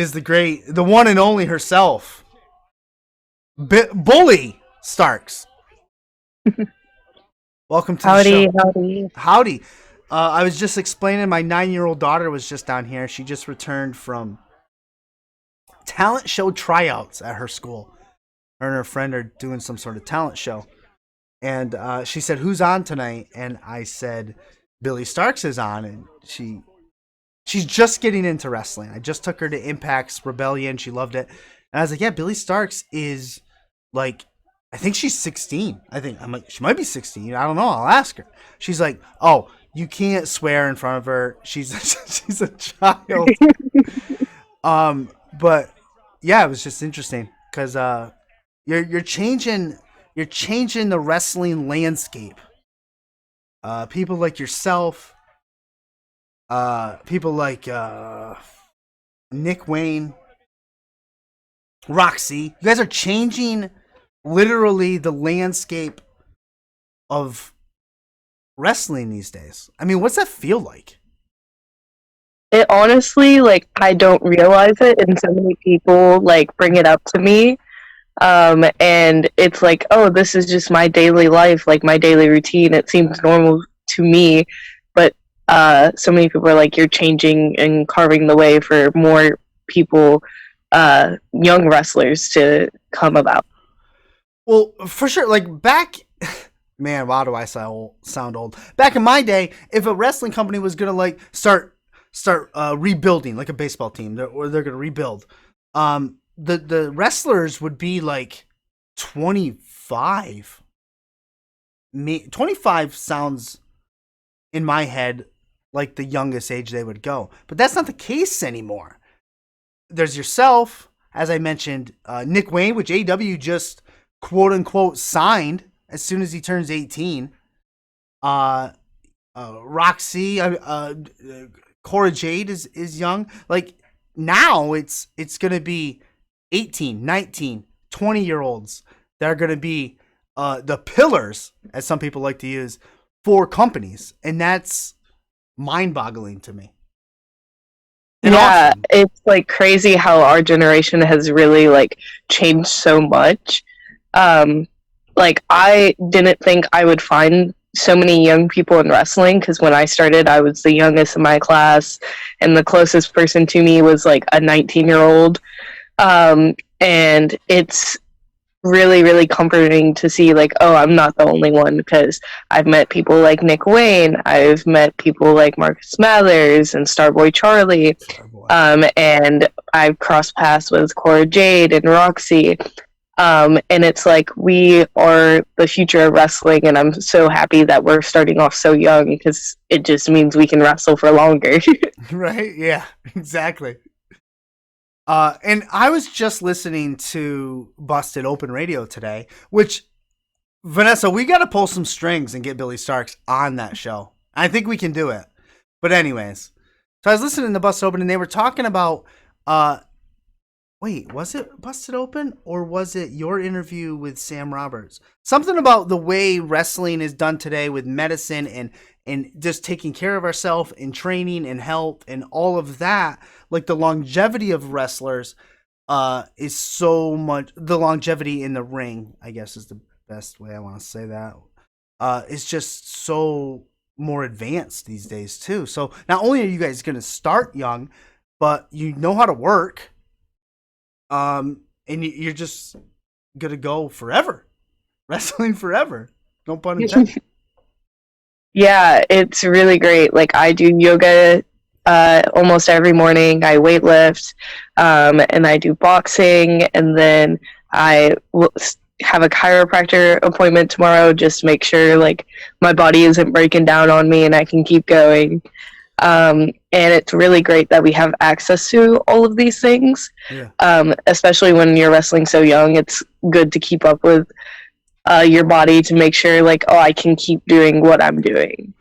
is the one and only herself, Billie Starkz. Welcome to the Howdy, show. howdy. Howdy. I was just explaining my 9-year-old daughter was just down here. She just returned from talent show tryouts at her school. Her and her friend are doing some sort of talent show. And she said, "Who's on tonight?" And I said, "Billie Starkz is on." And she's just getting into wrestling. I just took her to Impact's Rebellion. She loved it. And I was like, "Yeah, Billie Starkz is like, I think she's 16. I'm like, she might be 16. I don't know. I'll ask her." She's like, "Oh, you can't swear in front of her. She's she's a child." But yeah, it was just interesting because you're changing the wrestling landscape. People like yourself, people like Nick Wayne, Roxy. You guys are changing literally the landscape of wrestling these days. I mean, what's that feel like? It honestly, like, I don't realize it, and so many people, like, bring it up to me. And it's like, oh, this is just my daily life, like, my daily routine. It seems normal to me, but so many people are like, you're changing and carving the way for more people, young wrestlers to come about. Well, for sure. Like back, man, why do I sound old? Back in my day, if a wrestling company was gonna like start rebuilding, like a baseball team, or they're gonna rebuild, the wrestlers would be like 25. 25 sounds in my head like the youngest age they would go, but that's not the case anymore. There's yourself, as I mentioned, Nick Wayne, which AW just quote unquote signed as soon as he turns 18. Uh, Roxy, Cora Jade is young. Like now, it's gonna be 18, 19, 20-year olds that are gonna be the pillars, as some people like to use, for companies, and that's mind-boggling to me. And Yeah, awesome. it's like crazy how our generation has really like changed so much. Um, like I didn't think I would find so many young people in wrestling because when I started, I was the youngest in my class, and the closest person to me was like a 19-year-old. And it's really, really comforting to see like, oh, I'm not the only one because I've met people like Nick Wayne, I've met people like Marcus Mathers and Starboy Charlie, Starboy. and I've crossed paths with Cora Jade and Roxy. And it's like we are the future of wrestling, and I'm so happy that we're starting off so young because it just means we can wrestle for longer. Right? Yeah, exactly. And I was just listening to Busted Open Radio today, which, Vanessa, we got to pull some strings and get Billie Starkz on that show. I think we can do it. But anyways, so I was listening to Busted Open, and they were talking about, wait, was it Busted Open or was it your interview with Sam Roberts? Something about the way wrestling is done today with medicine and just taking care of ourselves and training and health and all of that. Like the longevity of wrestlers is so much. The longevity in the ring, I guess, is the best way I want to say that. Is just so more advanced these days too. So not only are you guys going to start young, but you know how to work. And you're just gonna go forever, wrestling forever. No pun intended. Yeah, it's really great. Like I do yoga almost every morning. I weightlift, and I do boxing, and then I have a chiropractor appointment tomorrow just to make sure like my body isn't breaking down on me and I can keep going. And it's really great that we have access to all of these things, Yeah. especially when you're wrestling so young. It's good to keep up with your body to make sure like, oh, I can keep doing what I'm doing.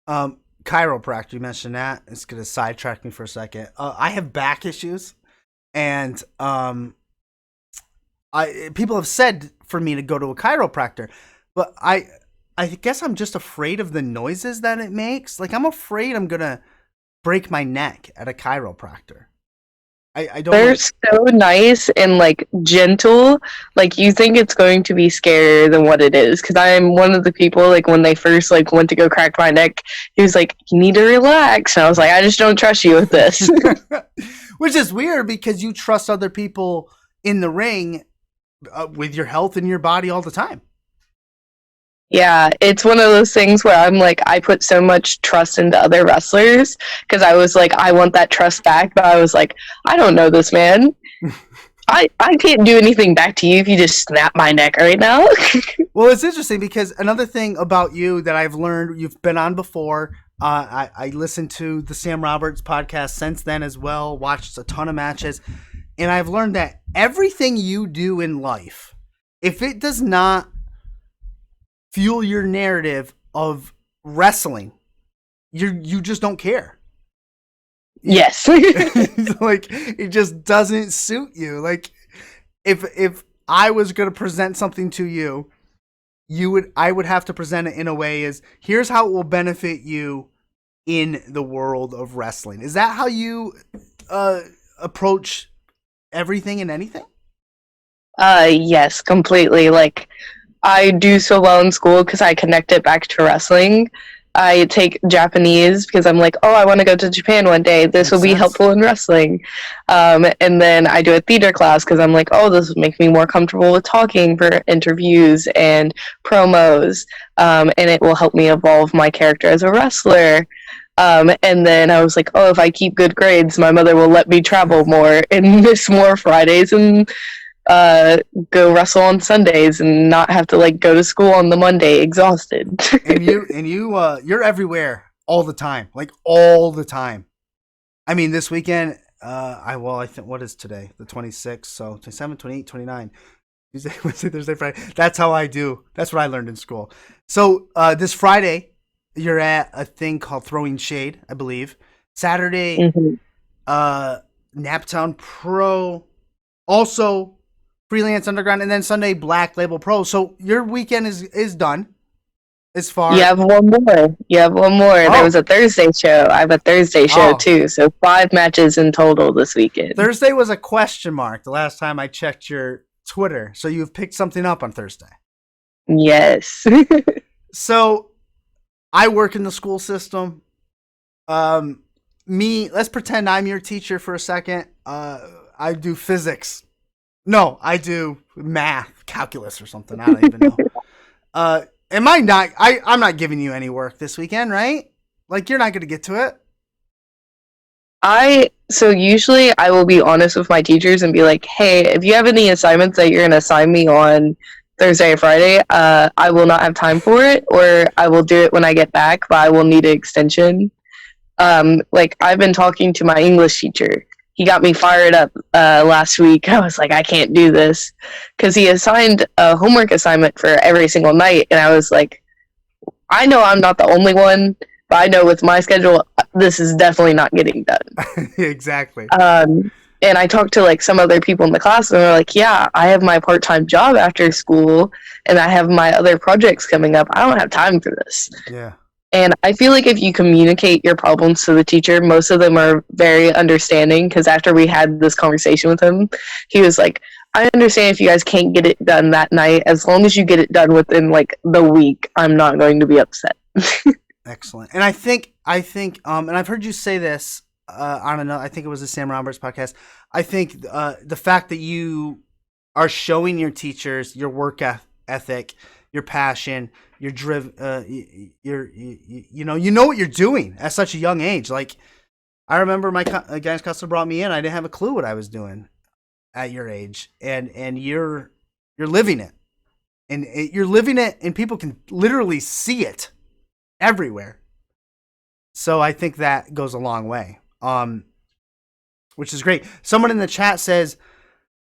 Chiropractor. You mentioned that. It's gonna sidetrack me for a second. I have back issues, and I people have said for me to go to a chiropractor, but I guess I'm just afraid of the noises that it makes. Like I'm afraid I'm gonna break my neck at a chiropractor. I don't They're know. so nice and like gentle. Like you think it's going to be scarier than what it is. Because I am one of the people like when they first like went to go crack my neck, he was like, "You need to relax," and I was like, "I just don't trust you with this." Which is weird because you trust other people in the ring with your health and your body all the time. Yeah, it's one of those things where I'm like, I put so much trust into other wrestlers because I was like, I want that trust back, but I was like, I don't know this man. I can't do anything back to you if you just snap my neck right now. Well, it's interesting because another thing about you that I've learned, you've been on before. I listened to the Sam Roberts podcast since then as well, watched a ton of matches, and I've learned that everything you do in life, if it does not fuel your narrative of wrestling, you just don't care. Yes. Like it just doesn't suit you. Like if I was going to present something to you, I would have to present it in a way as here's how it will benefit you in the world of wrestling. Is that how you approach everything and anything? Yes, completely. Like I do so well in school because I connect it back to wrestling. I take Japanese because I'm like, oh, I want to go to Japan one day. This will Makes be sense. helpful in wrestling. And then I do a theater class because I'm like, oh, this will make me more comfortable with talking for interviews and promos. And it will help me evolve my character as a wrestler. And then I was like, oh, if I keep good grades, my mother will let me travel more and miss more Fridays and uh, go wrestle on Sundays and not have to like go to school on the Monday exhausted. You're everywhere all the time, like all the time. I mean, this weekend, I think what is today, the 26th, so 27, 28, 29. Tuesday, Wednesday, Thursday, Friday. That's how I do. That's what I learned in school. So this Friday, you're at a thing called Throwing Shade, I believe. Saturday, Mhm. Naptown Pro, also Freelance Underground, and then Sunday Black Label Pro. So your weekend is done as You far. have one more. You have one more. There was Oh, a Thursday show. I have a Thursday show oh. too. So 5 matches in total this weekend. Thursday was a question mark the last time I checked your Twitter. So you've picked something up on Thursday. Yes. So I work in the school system. Let's pretend I'm your teacher for a second. I do physics. No, I do math, calculus or something. I don't even know. Am I not? I'm not giving you any work this weekend, right? Like you're not going to get to it. So usually I will be honest with my teachers and be like, hey, if you have any assignments that you're gonna assign me on Thursday or Friday, I will not have time for it, or I will do it when I get back, but I will need an extension. Like I've been talking to my English teacher. He got me fired up last week. I was like, I can't do this because he assigned a homework assignment for every single night, and I was like, I know I'm not the only one, but I know with my schedule, this is definitely not getting done. Exactly. And I talked to like some other people in the class, and they're like, "Yeah, I have my part-time job after school, and I have my other projects coming up. I don't have time for this." Yeah. And I feel like if you communicate your problems to the teacher, most of them are very understanding. Because after we had this conversation with him, he was like, "I understand if you guys can't get it done that night. As long as you get it done within like the week, I'm not going to be upset." Excellent. And and I've heard you say this on another. I think it was the Sam Roberts podcast. I think the fact that you are showing your teachers your work ethic, your passion, your driven, you know what you're doing at such a young age. Like I remember my guidance counselor brought me in. I didn't have a clue what I was doing at your age, and you're living it, and you're living it, and people can literally see it everywhere. So I think that goes a long way. Which is great. Someone in the chat says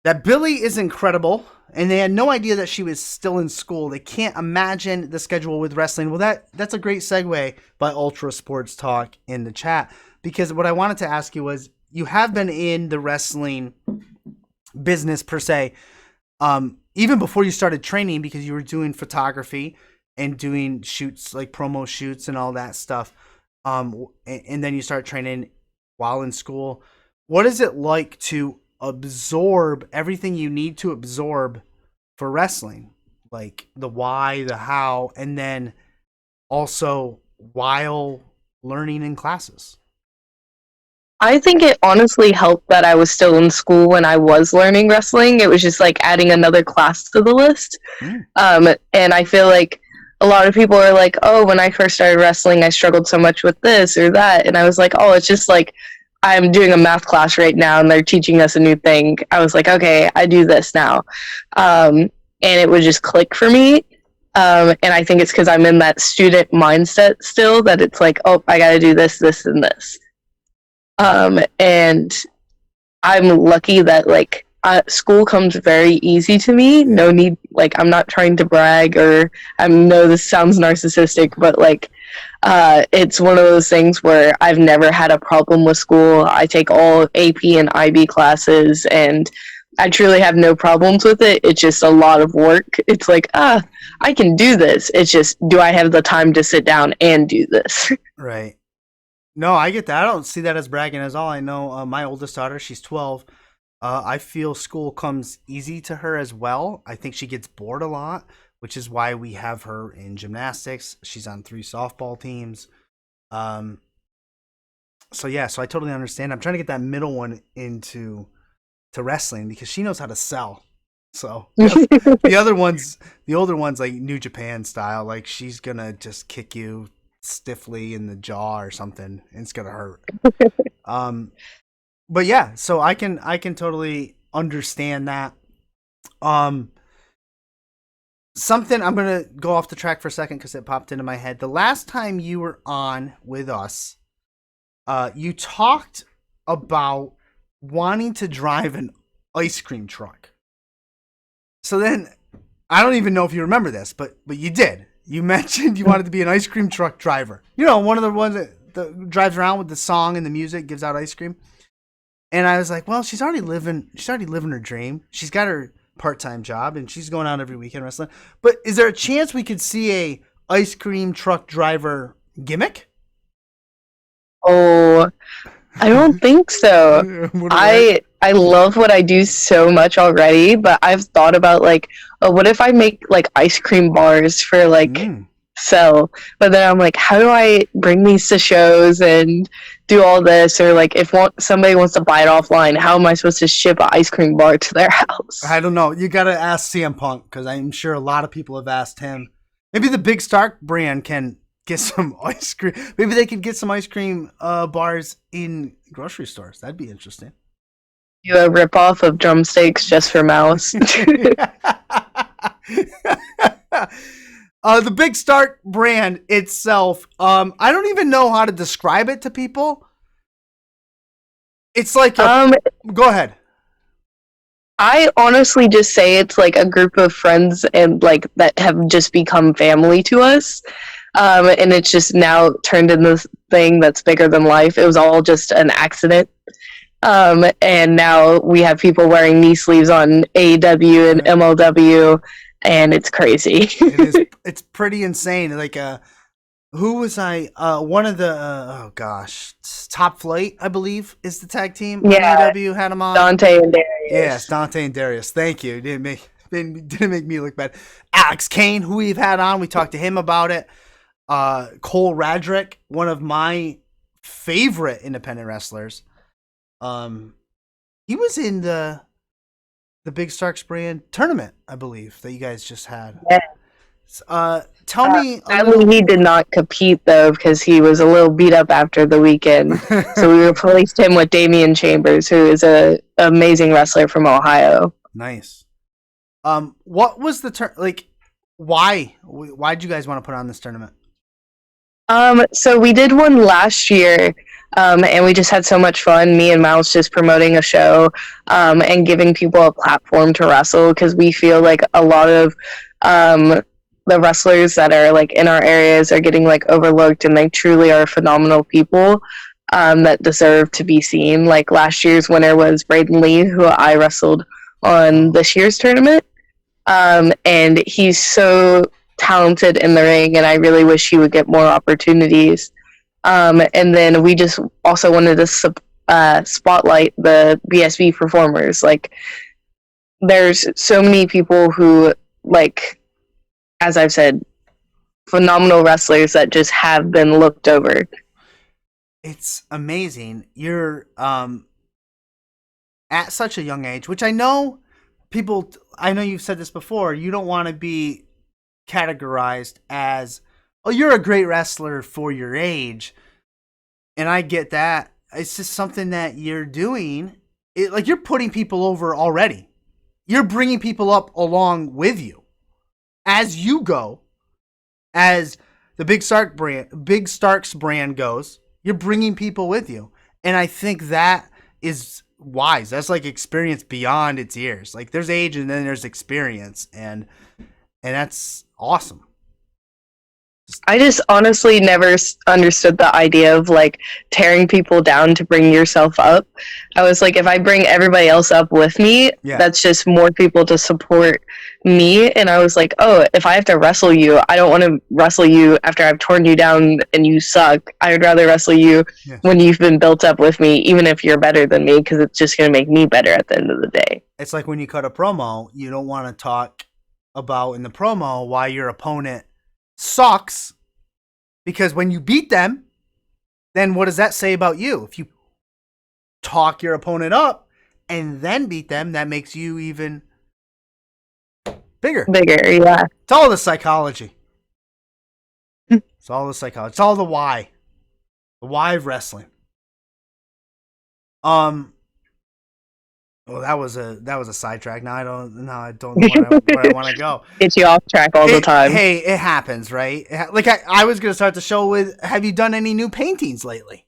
that Billie is incredible, and they had no idea that she was still in school. They can't imagine the schedule with wrestling. Well, that's a great segue by Ultra Sports Talk in the chat, because what I wanted to ask you was, you have been in the wrestling business per se, even before you started training, because you were doing photography and doing shoots, like promo shoots and all that stuff. And then you start training while in school. what is it like to absorb everything you need to absorb for wrestling? Like the why, the how, and then also while learning in classes. I think it honestly helped that I was still in school when I was learning wrestling. It was just like adding another class to the list. Mm. And I feel like a lot of people are like, oh, when I first started wrestling, I struggled so much with this or that. And I was like, oh, it's just like I'm doing a math class right now and they're teaching us a new thing. I was like, okay, I do this now. And it would just click for me. And I think it's because I'm in that student mindset still that it's like, oh, I got to do this, this, and this. And I'm lucky that like school comes very easy to me. No need, like I'm not trying to brag or I know this sounds narcissistic, but like it's one of those things where I've never had a problem with school. I take all AP and IB classes and I truly have no problems with it. It's just a lot of work. It's like, I can do this. It's just, do I have the time to sit down and do this? Right. No, I get that. I don't see that as bragging as all. I know my oldest daughter, she's 12. I feel school comes easy to her as well. I think she gets bored a lot, which is why we have her in gymnastics. She's on 3 softball teams. So yeah, so I totally understand. I'm trying to get that middle one into wrestling because she knows how to sell. So the older ones like New Japan style, like she's gonna just kick you stiffly in the jaw or something and it's gonna hurt. But yeah, so I can totally understand that. Something, I'm gonna go off the track for a second because it popped into my head. The last time you were on with us, you talked about wanting to drive an ice cream truck. So then I don't even know if you remember this, but you did. You mentioned you wanted to be an ice cream truck driver. You know, one of the ones that drives around with the song and the music, gives out ice cream. And I was like, well, she's already living her dream. She's got her part-time job and she's going out every weekend wrestling. But is there a chance we could see a ice cream truck driver gimmick? Oh, I don't think so. I love what I do so much already, but I've thought about like, oh, what if I make like ice cream bars for like sell? But then I'm like, how do I bring these to shows and do all this? Or like, if somebody wants to buy it offline, how am I supposed to ship an ice cream bar to their house? I don't know. You got to ask CM Punk because I'm sure a lot of people have asked him. Maybe the Big Starkz brand can get some ice cream. Maybe they could get some ice cream bars in grocery stores. That'd be interesting. Do a ripoff of drumsticks just for mouse. The Big Starkz brand itself, I don't even know how to describe it to people. It's like go ahead. I honestly just say it's like a group of friends and like that have just become family to us. And it's just now turned into this thing that's bigger than life. It was all just an accident. And now we have people wearing knee sleeves on AEW and MLW, and it's crazy. It's pretty insane. Like, who was I? One of the Top Flight, I believe, is the tag team. Yeah, AEW had them on. Dante and Darius. Yes, Dante and Darius. Thank you. Didn't make me look bad. Alex Kane, who we've had on, we talked to him about it. Cole Radrick, one of my favorite independent wrestlers. He was in the Big Starkz Brand tournament, I believe, that you guys just had. Yeah. Tell me. He did not compete though because he was a little beat up after the weekend. So we replaced him with Damian Chambers, who is an amazing wrestler from Ohio. Nice. What was the like? Why did you guys want to put on this tournament? So we did one last year. And we just had so much fun, me and Mouse just promoting a show and giving people a platform to wrestle because we feel like a lot of the wrestlers that are like in our areas are getting like overlooked and they truly are phenomenal people that deserve to be seen. Like last year's winner was Braden Lee, who I wrestled on this year's tournament. And he's so talented in the ring and I really wish he would get more opportunities. And then we just also wanted to spotlight the BSB performers. Like, there's so many people who, like, as I've said, phenomenal wrestlers that just have been looked over. It's amazing. You're at such a young age, which I know people. I know you've said this before. You don't want to be categorized as, oh, you're a great wrestler for your age, and I get that. It's just something that you're doing. Like, you're putting people over already. You're bringing people up along with you as you go, as the Big Starkz brand goes. You're bringing people with you, and I think that is wise. That's like experience beyond its years. Like, there's age and then there's experience, and that's awesome. I just honestly never understood the idea of like tearing people down to bring yourself up. I was like, if I bring everybody else up with me, that's just more people to support me. And I was like, oh, if I have to wrestle you, I don't want to wrestle you after I've torn you down and you suck. I would rather wrestle you when you've been built up with me, even if you're better than me, because it's just going to make me better at the end of the day. It's like when you cut a promo, you don't want to talk about in the promo why your opponent sucks, because when you beat them, then what does that say about you? If you talk your opponent up and then beat them, that makes you even bigger. Yeah. It's all the psychology. It's all the psychology. It's all the why. The why of wrestling. Well, that was a sidetrack. Now I don't know where I want to go. Get you off track all the time. Hey, it happens, right? Like, I was gonna start the show with, have you done any new paintings lately?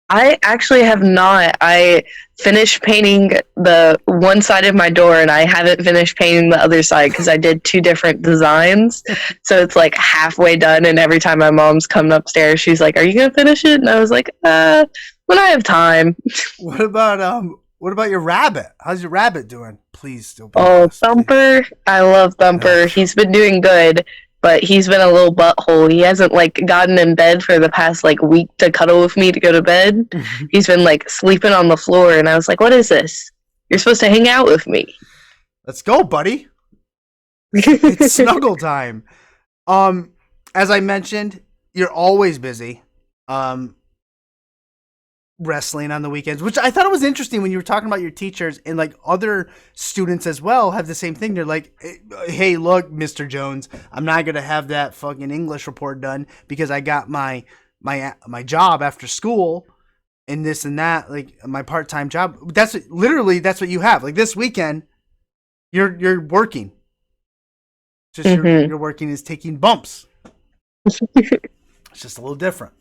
I actually have not. I finished painting the one side of my door, and I haven't finished painting the other side because I did 2 different designs. So it's like halfway done, and every time my mom's coming upstairs, she's like, "Are you gonna finish it?" And I was like, when I have time." What about your rabbit? How's your rabbit doing? Please still be honest, Thumper. Please. I love Thumper. He's been doing good, but he's been a little butthole. He hasn't like gotten in bed for the past like week to cuddle with me to go to bed. He's been like sleeping on the floor, and I was like, "What is this? You're supposed to hang out with me." Let's go, buddy. It's snuggle time. As I mentioned, you're always busy. Wrestling on the weekends, which I thought it was interesting when you were talking about your teachers, and like other students as well have the same thing. They're like, "Hey, look, Mr. Jones, I'm not gonna have that fucking English report done because I got my job after school and this and that, like my part-time job." That's what you have. Like, this weekend, you're working. Just your working is taking bumps. It's just a little different.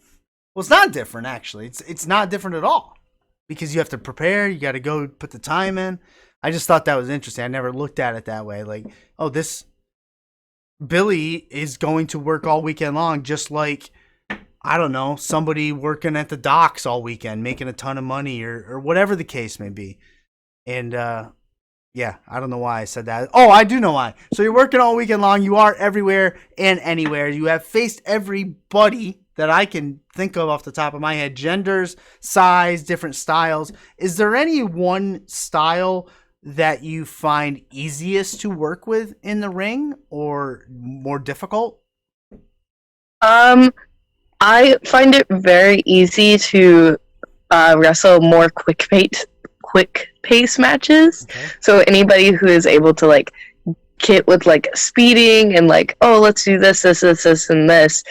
Well, it's not different, actually. It's not different at all, because you have to prepare. You got to go put the time in. I just thought that was interesting. I never looked at it that way. Like, oh, this Billy is going to work all weekend long, just like, I don't know, somebody working at the docks all weekend, making a ton of money, or whatever the case may be. And yeah, I don't know why I said that. Oh, I do know why. So you're working all weekend long. You are everywhere and anywhere. You have faced everybody that I can think of off the top of my head. Genders, size, different styles. Is there any one style that you find easiest to work with in the ring, or more difficult? I find it very easy to wrestle more quick pace matches. Okay. So anybody who is able to like kit with like speeding and like, oh, let's do this, and this,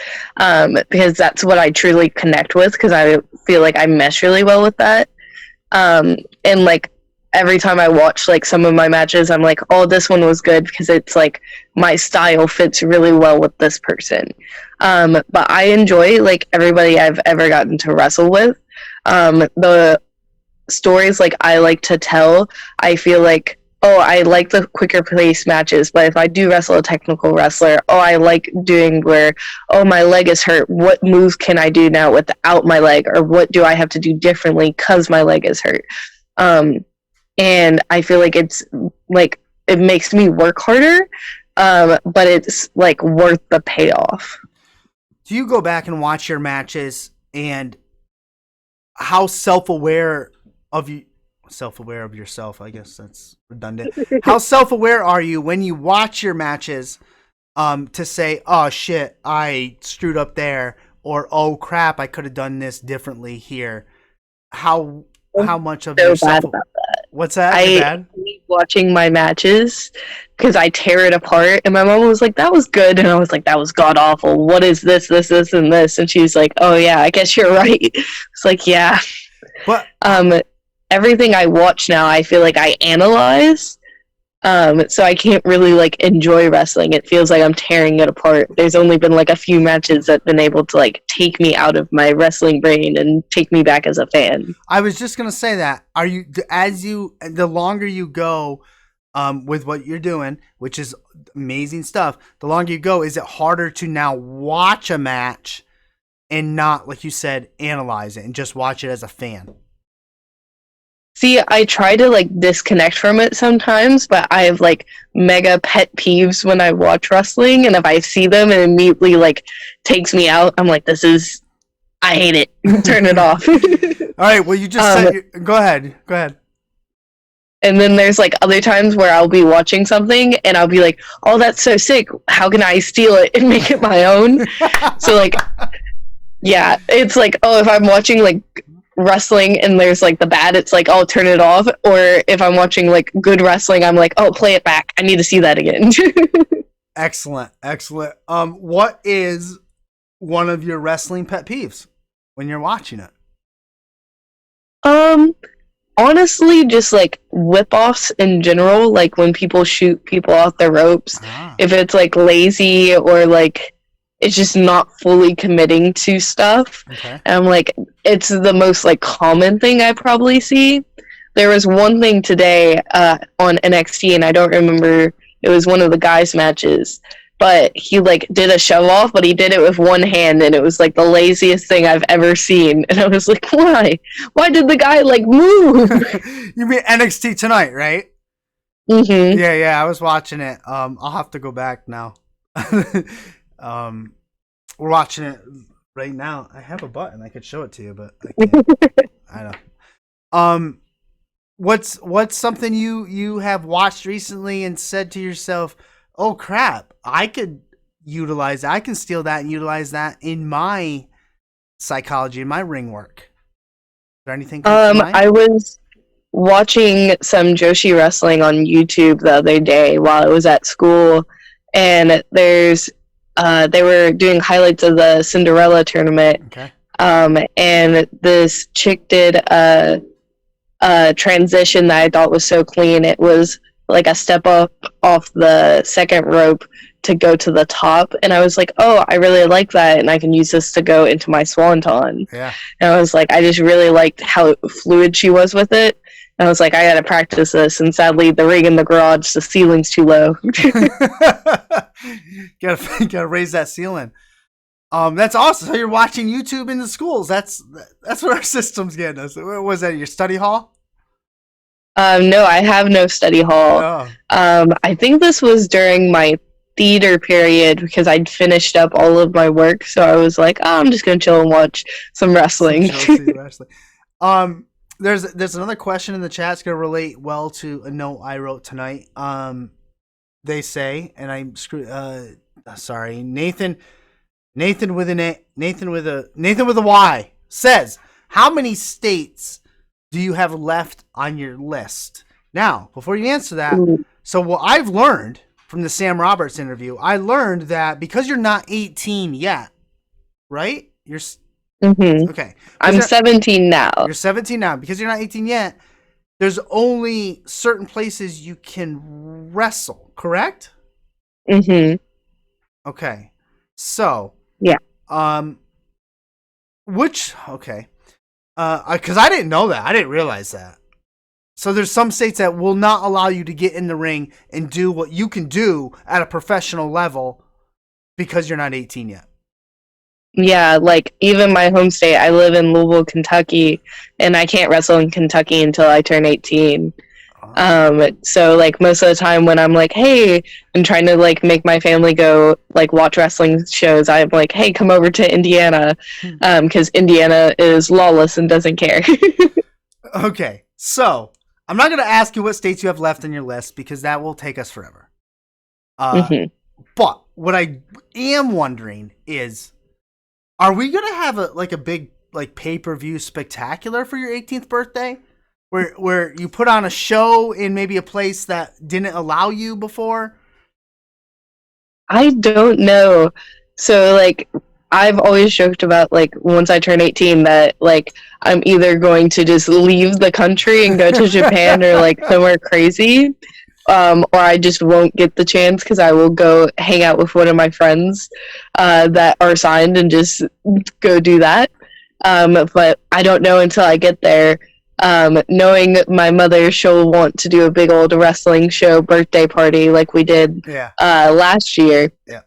because that's what I truly connect with, because I feel like I mesh really well with that. And like every time I watch like some of my matches, I'm like, oh, this one was good because it's like my style fits really well with this person. But I enjoy like everybody I've ever gotten to wrestle with. The stories like I like to tell, I feel like, oh, I like the quicker pace matches, but if I do wrestle a technical wrestler, oh, I like doing where, oh, my leg is hurt. What move can I do now without my leg? Or what do I have to do differently because my leg is hurt? And I feel like it's like, it makes me work harder, but it's like worth the payoff. Do you go back and watch your matches and how self-aware of yourself, I guess that's redundant. How self-aware are you when you watch your matches to say, oh shit, I screwed up there, or oh crap, I could have done this differently here? How I'm how much of so bad yourself? about that. What's that? You're I bad. hate watching my matches because I tear it apart. And my mom was like, "That was good," and I was like, "That was god awful. What is this, this, this, and this?" And she's like, "Oh yeah, I guess you're right." It's like, yeah. But Um, Everything I watch now, I feel like I analyze. So I can't really like enjoy wrestling. It feels like I'm tearing it apart. There's only been like a few matches that've been able to like take me out of my wrestling brain and take me back as a fan. I was just gonna say that. Are you the longer you go with what you're doing, which is amazing stuff, the longer you go, is it harder to now watch a match and not, like you said, analyze it and just watch it as a fan? See, I try to like disconnect from it sometimes, but I have like mega pet peeves when I watch wrestling, and if I see them and immediately like takes me out, I'm like, this is, I hate it. Turn it off. All right. Well, you just said. Go ahead. Go ahead. And then there's like other times where I'll be watching something and I'll be like, oh, that's so sick. How can I steal it and make it my own? So like, yeah, it's like, oh, if I'm watching like wrestling and there's like the bad, it's like, oh, turn it off. Or if I'm watching like good wrestling, I'm like, oh, play it back. I need to see that again. Excellent. Excellent. What is one of your wrestling pet peeves when you're watching it? um, Honestly, just like whip offs in general, like when people shoot people off the ropes, Ah. if it's like lazy or like it's just not fully committing to stuff. Okay. And I'm like, it's the most like common thing I probably see. There was one thing today on NXT, and I don't remember. It was one of the guys' matches, but he like did a shove off, but he did it with one hand, and it was like the laziest thing I've ever seen. And I was like, why? Why did the guy like move? You mean NXT tonight, right? Mm-hmm. Yeah. I was watching it. I'll have to go back now. We're watching it right now. I have a button. I could show it to you, but I can't. I don't. What's something you have watched recently and said to yourself, "Oh crap, I could utilize that. I can steal that and utilize that in my psychology, in my ring work." Is there anything come to mind? I was watching some Joshi wrestling on YouTube the other day while I was at school, and they were doing highlights of the Cinderella tournament. Okay. And this chick did a transition that I thought was so clean. It was like a step up off the second rope to go to the top, and I was like, oh, I really like that, and I can use this to go into my swanton. Yeah. And I was like, I just really liked how fluid she was with it. And I was like, I gotta practice this. And sadly, the rig in the garage, the ceiling's too low. gotta raise that ceiling. That's awesome. So you're watching YouTube in the schools. That's what our system's getting us. What was that? Your study hall? No, I have no study hall. Oh. I think this was during my theater period because I'd finished up all of my work. So I was like, oh, I'm just gonna chill and watch some wrestling. Wrestling. There's another question in the chat. It's gonna relate well to a note I wrote tonight. They say, and I'm sorry, Nathan with a Y says, how many states do you have left on your list? Now, before you answer that, so what I've learned from the Sam Roberts interview, I learned that because you're not 18 yet, right? You're okay. I'm 17 now. You're 17 now. Because you're not 18 yet, there's only certain places you can wrestle, correct? Mm-hmm. Okay. So, yeah. Okay. Because I didn't know that. I didn't realize that. So there's some states that will not allow you to get in the ring and do what you can do at a professional level because you're not 18 yet. Yeah, like even my home state, I live in Louisville, Kentucky, and I can't wrestle in Kentucky until I turn 18. So like most of the time when I'm like, hey, I'm trying to like make my family go like watch wrestling shows, I'm like, hey, come over to Indiana, because Indiana is lawless and doesn't care. Okay, so I'm not going to ask you what states you have left on your list because that will take us forever. Mhm. But what I am wondering is, are we going to have a big like pay-per-view spectacular for your 18th birthday? Where you put on a show in maybe a place that didn't allow you before? I don't know. So like I've always joked about like once I turn 18 that like I'm either going to just leave the country and go to Japan or like somewhere crazy, or I just won't get the chance because I will go hang out with one of my friends that are signed and just go do that. But I don't know until I get there. Knowing my mother, she'll want to do a big old wrestling show birthday party like we did Yeah. last year. Yeah.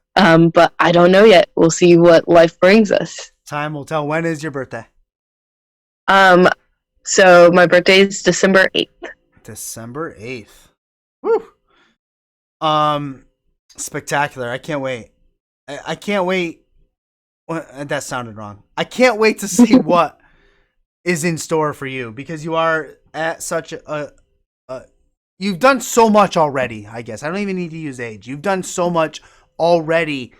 But I don't know yet. We'll see what life brings us. Time will tell. When is your birthday? So my birthday is December 8th. December 8th. Woo. Spectacular. I can't wait. I can't wait. That sounded wrong. I can't wait to see what is in store for you because you are at such a you've done so much already, I guess. I don't even need to use age. You've done so much already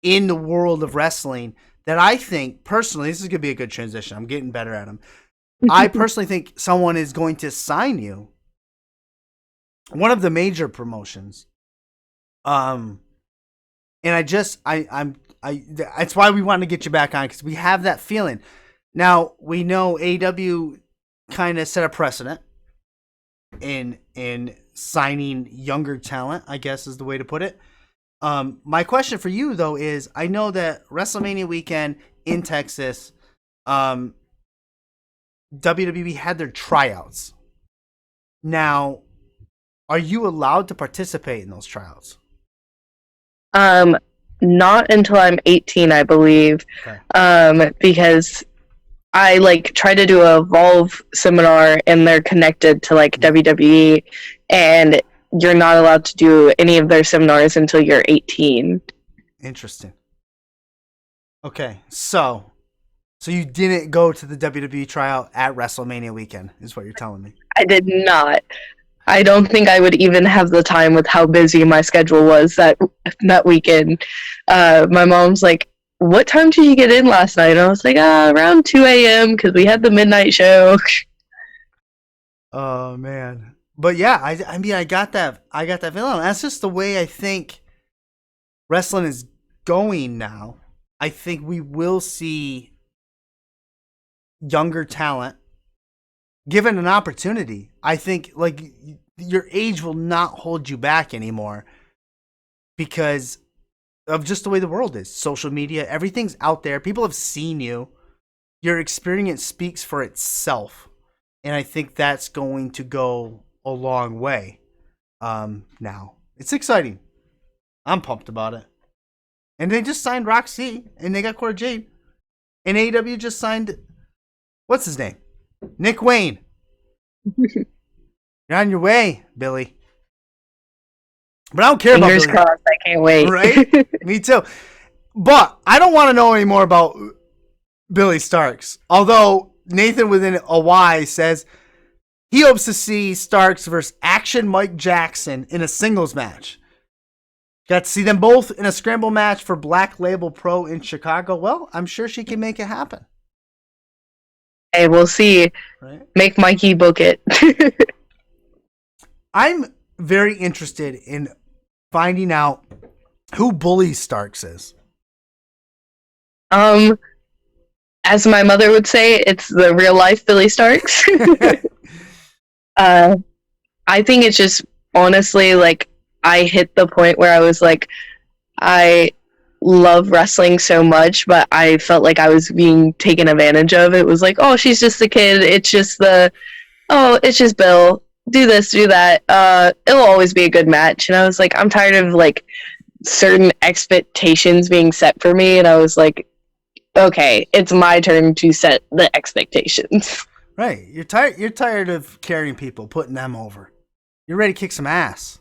in the world of wrestling that I think, personally, this is going to be a good transition. I'm getting better at them. I personally think someone is going to sign you. One of the major promotions. And that's why we wanted to get you back on, because we have that feeling. Now, we know AEW kind of set a precedent in signing younger talent, I guess is the way to put it. My question for you, though, is I know that WrestleMania weekend in Texas, WWE had their tryouts. Now, are you allowed to participate in those tryouts? Not until I'm 18, I believe. Okay. Because I like try to do a Evolve seminar and they're connected to like WWE, and you're not allowed to do any of their seminars until you're 18. Interesting. Okay, so you didn't go to the WWE tryout at WrestleMania weekend, is what you're telling me. I did not. I don't think I would even have the time with how busy my schedule was that weekend. My mom's like, what time did you get in last night? And I was like, around 2 a.m. because we had the midnight show. Oh, man. But yeah, I mean, I got that feeling. That's just the way I think wrestling is going now. I think we will see younger talent given an opportunity. I think like your age will not hold you back anymore because of just the way the world is. Social media, everything's out there. People have seen you. Your experience speaks for itself. And I think that's going to go a long way now. It's exciting. I'm pumped about it. And they just signed Roxy, and they got Cora Jade. And AEW just signed, what's his name? Nick Wayne. You're on your way, Billy. But I don't care Fingers about Billy. Crossed, I can't wait. Right? Me too. But I don't want to know any more about Billie Starkz. Although Nathan within a Y says he hopes to see Starkz versus Action Mike Jackson in a singles match. Got to see them both in a scramble match for Black Label Pro in Chicago. Well, I'm sure she can make it happen. Hey, we'll see. Right? Make Mikey book it. I'm very interested in finding out who Billie Starkz is. As my mother would say, it's the real life Billie Starkz. I think it's just honestly like I hit the point where I was like, I love wrestling so much, but I felt like I was being taken advantage of. It was like, oh, she's just a kid. It's just it's just Bill. Do this, do that. It'll always be a good match. And I was like, I'm tired of like certain expectations being set for me. And I was like, okay, it's my turn to set the expectations. Right. You're tired of carrying people, putting them over. You're ready to kick some ass.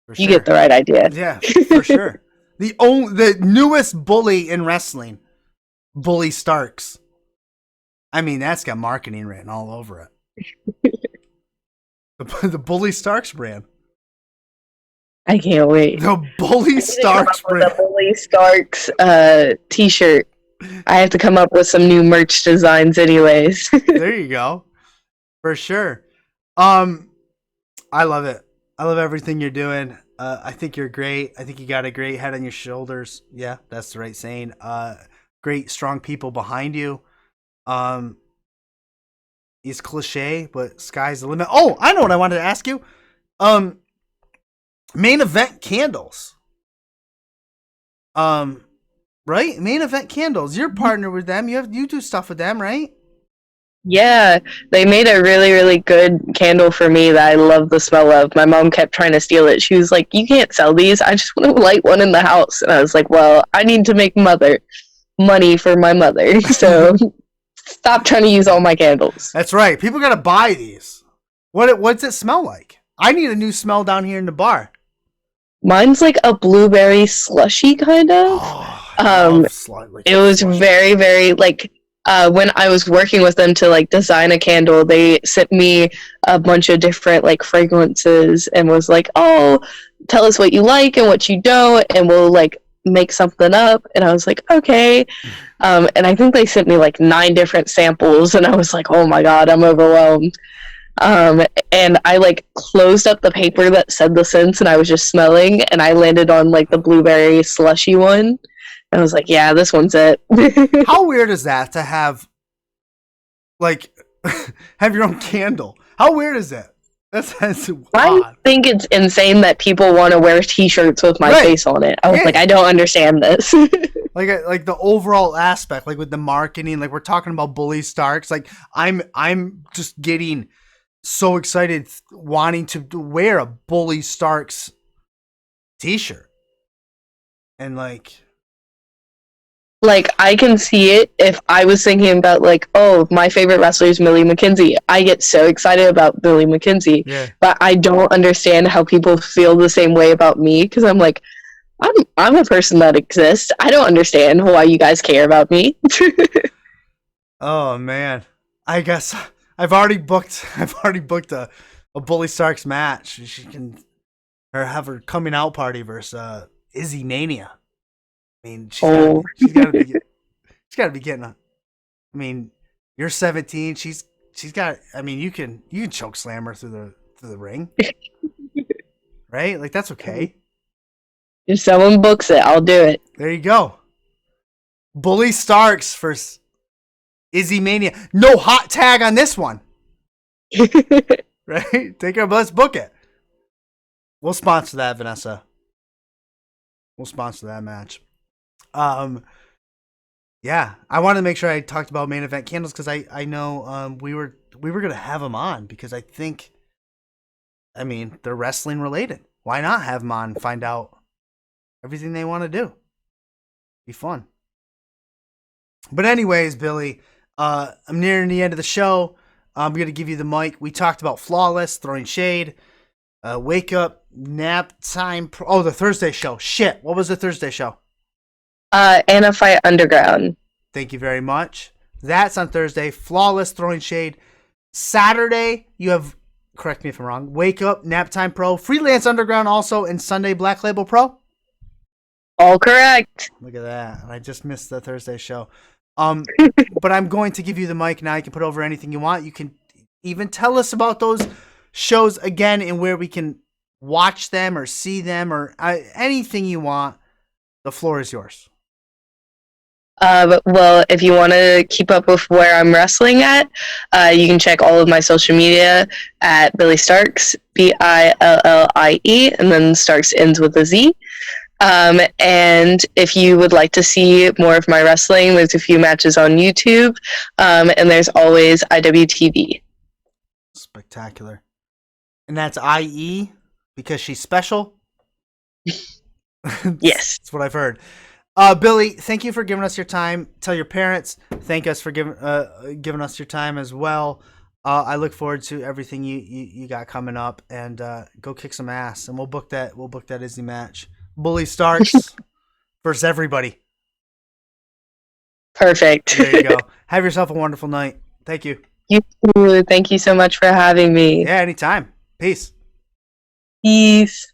For You sure. get the right idea. Yeah, for sure. The newest bully in wrestling, Billie Starkz. I mean, that's got marketing written all over it. The Billie Starkz brand. I can't wait. The Billie Starkz brand. The Billi Starkz t-shirt. I have to come up with some new merch designs anyways. There you go. For sure. I love it. I love everything you're doing. I think you're great. I think you got a great head on your shoulders. Yeah, that's the right saying. Great, strong people behind you. It's cliche, but sky's the limit. Oh, I know what I wanted to ask you. Main Event Candles. Right? Main Event Candles. You're partnered with them. You do stuff with them, right? Yeah, they made a really, really good candle for me that I love the smell of. My mom kept trying to steal it. She was like, "You can't sell these. I just want to light one in the house." And I was like, "Well, I need to make money for my mother, so stop trying to use all my candles." That's right. People gotta buy these. What's it smell like? I need a new smell down here in the bar. Mine's like a blueberry slushy kind of. It was very, very like when I was working with them to like design a candle, they sent me a bunch of different like fragrances and was like, "Oh, tell us what you like and what you don't, and we'll like make something up." And I was like, "Okay." And I think they sent me like 9 different samples, and I was like, "Oh my god, I'm overwhelmed." And I like closed up the paper that said the scents, and I was just smelling, and I landed on like the blueberry slushy one. I was like, "Yeah, this one's it." How weird is that to have, like, have your own candle? How weird is that? That's odd. I think it's insane that people want to wear T-shirts with my face on it. I was like, I don't understand this. like the overall aspect, like with the marketing, like we're talking about Billie Starkz. Like I'm just getting so excited, wanting to wear a Billie Starkz T-shirt, and like I can see it if I was thinking about like, oh, my favorite wrestler is Millie McKenzie. I get so excited about Millie McKenzie, but I don't understand how people feel the same way about me because I'm like, I'm a person that exists. I don't understand why you guys care about me. Oh man, I guess I've already booked a Billie Starkz match. She can have her coming out party versus Izzy Mania. I mean, she's got to be getting a. I mean, you're 17. She's got. I mean, you can choke slam her through the ring, right? Like that's okay. If someone books it, I'll do it. There you go. Billie Starkz for Izzy Mania. No hot tag on this one. Right? Take her, let's book it. We'll sponsor that, Vanessa. We'll sponsor that match. Yeah, I wanted to make sure I talked about Main Event Candles because I know we were gonna have them on because I think, I mean, they're wrestling related. Why not have them on? Find out everything they want to do. Be fun. But anyways, Billy, I'm nearing the end of the show. I'm gonna give you the mic. We talked about Flawless, throwing shade, wake up, nap time. The Thursday show. Shit, what was the Thursday show? Anna Fight Underground. Thank you very much. That's on Thursday. Flawless, throwing shade. Saturday, you have, correct me if I'm wrong, Wake Up, Nap Time Pro, Freelance Underground also, and Sunday Black Label Pro. All correct. Look at that. I just missed the Thursday show. But I'm going to give you the mic now. You can put over anything you want. You can even tell us about those shows again and where we can watch them or see them or anything you want. The floor is yours. Well, if you want to keep up with where I'm wrestling at, you can check all of my social media at Billi Starkz, Billie, and then Starkz ends with a Z. And if you would like to see more of my wrestling, there's a few matches on YouTube, and there's always IWTV. Spectacular. And that's IE because she's special? Yes. That's what I've heard. Billy, thank you for giving us your time. Tell your parents, thank us for giving us your time as well. I look forward to everything you got coming up, and go kick some ass, and we'll book that Izzy match. Billie Starkz versus everybody. Perfect. There you go. Have yourself a wonderful night. Thank you. You too. Thank you so much for having me. Yeah, anytime. Peace. Peace.